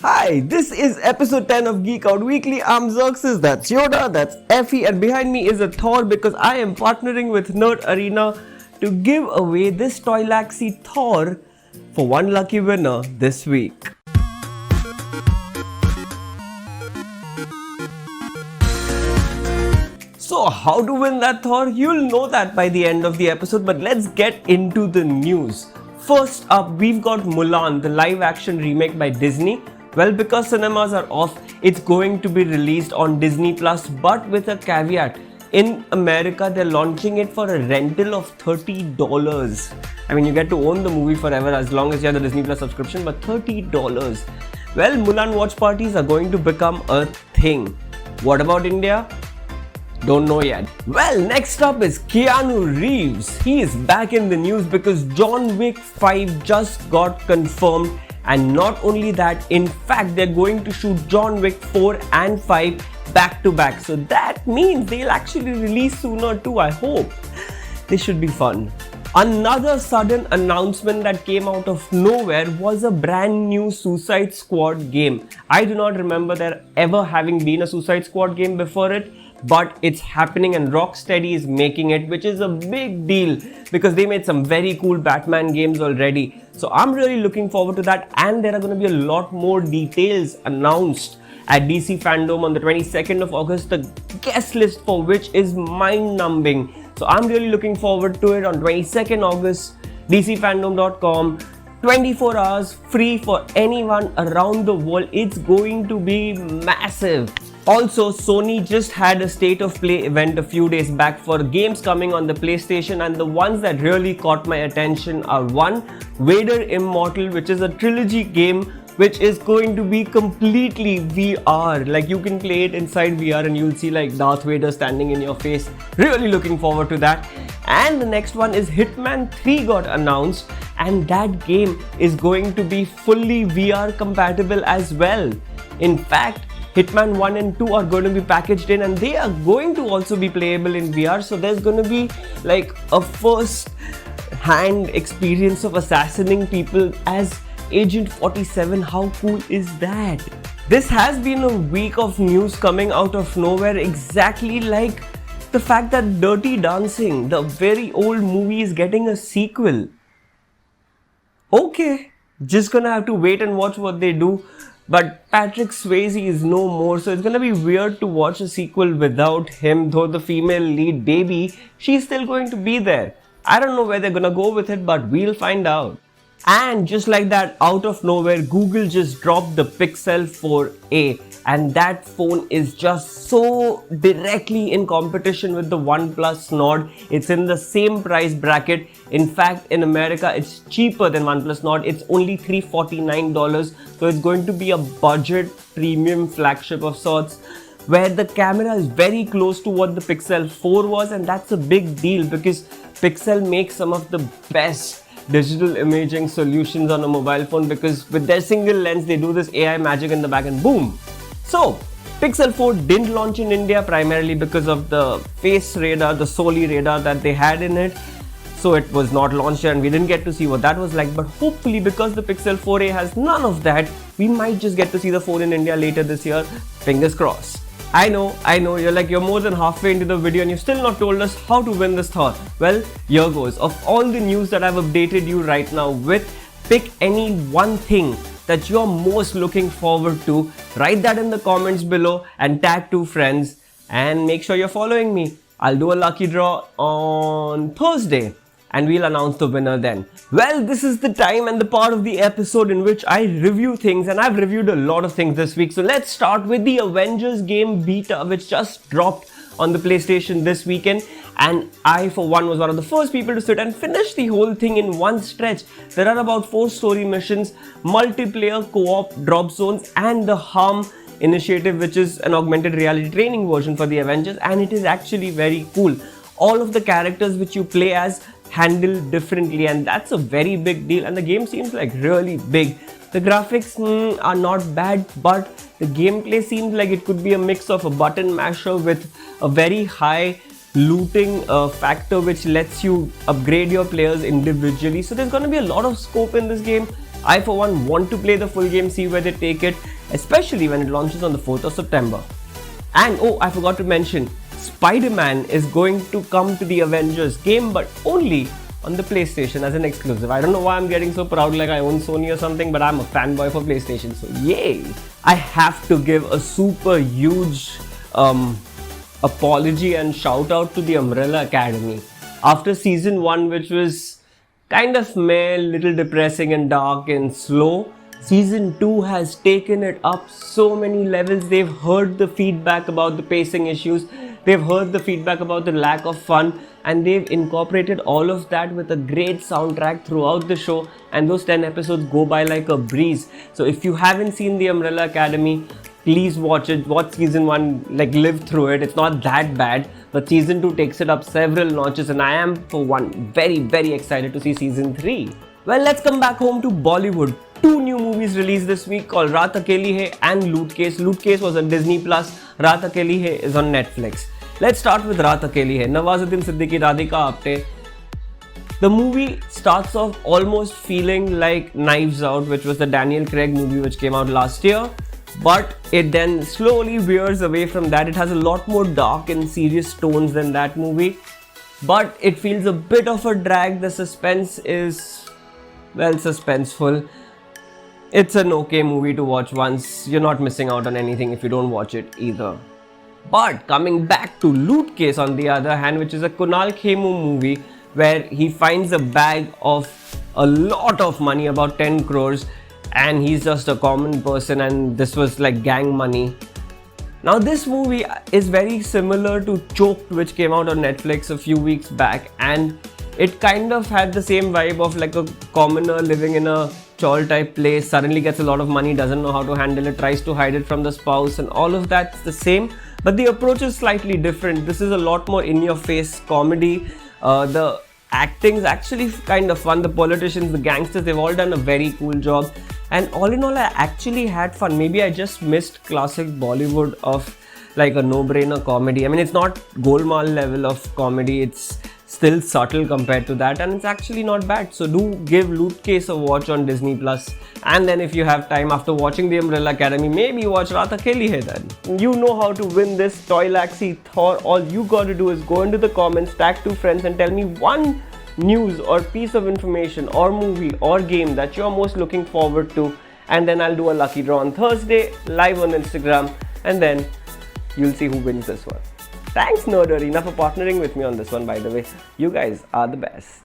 Hi, this is episode 10 of Geekout Weekly. I'm Xerxes, that's Yoda, that's Effie, and behind me is a Thor because I am partnering with Nerd Arena to give away this Toylaxy Thor for one lucky winner this week. So how to win that Thor? You'll know that by the end of the episode, but let's get into the news. First up, we've got Mulan, the live action remake by Disney. Well, because cinemas are off, it's going to be released on Disney Plus, but with a caveat. In America, they're launching it for a rental of $30. I mean, you get to own the movie forever as long as you have the Disney Plus subscription, but $30. Well, Mulan watch parties are going to become a thing. What about India? Don't know yet. Well, next up is Keanu Reeves. He is back in the news because John Wick 5 just got confirmed. And not only that, in fact, they're going to shoot John Wick 4 and 5 back to back. So that means they'll actually release sooner too, I hope. This should be fun. Another sudden announcement that came out of nowhere was a brand new Suicide Squad game. I do not remember there ever having been a Suicide Squad game before it. But it's happening and Rocksteady is making it, which is a big deal because they made some very cool Batman games already. So I'm really looking forward to that, and there are going to be a lot more details announced at DC Fandom on the 22nd of August, the guest list for which is mind-numbing. So I'm really looking forward to it on 22nd August, dcfandom.com. 24 hours free for anyone around the world. It's going to be massive. Also, Sony just had a state of play event a few days back for games coming on the PlayStation, and the ones that really caught my attention are one, Vader Immortal, which is a trilogy game which is going to be completely VR. Like, you can play it inside VR and you'll see like Darth Vader standing in your face. Really looking forward to that. And the next one is Hitman 3 got announced, and that game is going to be fully VR compatible as well. In fact, Hitman 1 and 2 are going to be packaged in, and they are going to also be playable in VR. So there's going to be like a first hand experience of assassinating people as Agent 47. How cool is that? This has been a week of news coming out of nowhere, exactly like the fact that Dirty Dancing, the very old movie, is getting a sequel. Okay, just gonna have to wait and watch what they do. But Patrick Swayze is no more, so it's gonna be weird to watch a sequel without him, though the female lead baby, she's still going to be there. I don't know where they're gonna go with it, but we'll find out. And just like that, out of nowhere, Google just dropped the Pixel 4a, and that phone is just so directly in competition with the OnePlus Nord. It's in the same price bracket. In fact, in America, it's cheaper than OnePlus Nord. It's only $349, so it's going to be a budget premium flagship of sorts, where the camera is very close to what the Pixel 4 was, and that's a big deal because Pixel makes some of the best digital imaging solutions on a mobile phone, because with their single lens they do this AI magic in the back and boom. So Pixel 4 didn't launch in India primarily because of the face radar, the Soli radar that they had in it. So it was not launched here and we didn't get to see what that was like, but hopefully because the Pixel 4a has none of that, we might just get to see the phone in India later this year. Fingers crossed. I know, you're more than halfway into the video and you've still not told us how to win this Thor. Well, here goes. Of all the news that I've updated you right now with, pick any one thing that you're most looking forward to. Write that in the comments below and tag 2 friends, and make sure you're following me. I'll do a lucky draw on Thursday, and we'll announce the winner then. Well, this is the time and the part of the episode in which I review things, and I've reviewed a lot of things this week. So let's start with the Avengers game beta, which just dropped on the PlayStation this weekend, and I for one was one of the first people to sit and finish the whole thing in one stretch. There are about 4 story missions, multiplayer co-op drop zones, and the Harm initiative, which is an augmented reality training version for the Avengers, and it is actually very cool. All of the characters which you play as handle differently, and that's a very big deal, and the game seems like really big. The graphics are not bad, but the gameplay seems like it could be a mix of a button masher with a very high looting factor which lets you upgrade your players individually. So there's going to be a lot of scope in this game. I for one want to play the full game, see where they take it, especially when it launches on the 4th of September. And oh, I forgot to mention, Spider-Man is going to come to the Avengers game, but only on the PlayStation as an exclusive. I don't know why I'm getting so proud like I own Sony or something, but I'm a fanboy for PlayStation, so yay! I have to give a super huge apology and shout out to the Umbrella Academy. After season 1, which was kind of meh, little depressing and dark and slow, season 2 has taken it up so many levels. They've heard the feedback about the pacing issues, they've heard the feedback about the lack of fun, and they've incorporated all of that with a great soundtrack throughout the show, and those 10 episodes go by like a breeze. So if you haven't seen the Umbrella Academy, please watch it. Watch season 1, like live through it. It's not that bad, but season 2 takes it up several notches, and I am for one very excited to see season 3. Well, let's come back home to Bollywood. 2 new movies released this week called Raat Akeli Hai and Loot Case. Loot Case was on Disney Plus, Raat Akeli Hai is on Netflix. Let's start with Raat Akeli Hai. Nawazuddin Siddiqui, Radhika Apte. The movie starts off almost feeling like Knives Out, which was the Daniel Craig movie which came out last year. But it then slowly veers away from that. It has a lot more dark and serious tones than that movie. But it feels a bit of a drag. The suspense is, well, suspenseful. It's an okay movie to watch once. You're not missing out on anything if you don't watch it either. But coming back to Loot Case on the other hand, which is a Kunal Khemu movie where he finds a bag of a lot of money, about 10 crores, and he's just a common person, and this was like gang money. Now this movie is very similar to Choked, which came out on Netflix a few weeks back, and it kind of had the same vibe of like a commoner living in a chawl type place, suddenly gets a lot of money, doesn't know how to handle it, tries to hide it from the spouse, and all of that's the same, but the approach is slightly different. This is a lot more in your face comedy. The acting is actually kind of fun. The politicians, the gangsters, they've all done a very cool job, and all in all I actually had fun. Maybe I just missed classic Bollywood of like a no-brainer comedy. I mean, it's not Golmaal level of comedy, it's still subtle compared to that, and it's actually not bad. So do give Loot Case a watch on Disney Plus, and then if you have time after watching the Umbrella Academy, maybe watch Raat Akeli Hai then. You know how to win this Toylaxy Thor. All you gotta do is go into the comments, tag 2 friends, and tell me one news or piece of information or movie or game that you're most looking forward to, and then I'll do a lucky draw on Thursday live on Instagram, and then you'll see who wins this one. Thanks Nerd Arena for partnering with me on this one, by the way. You guys are the best.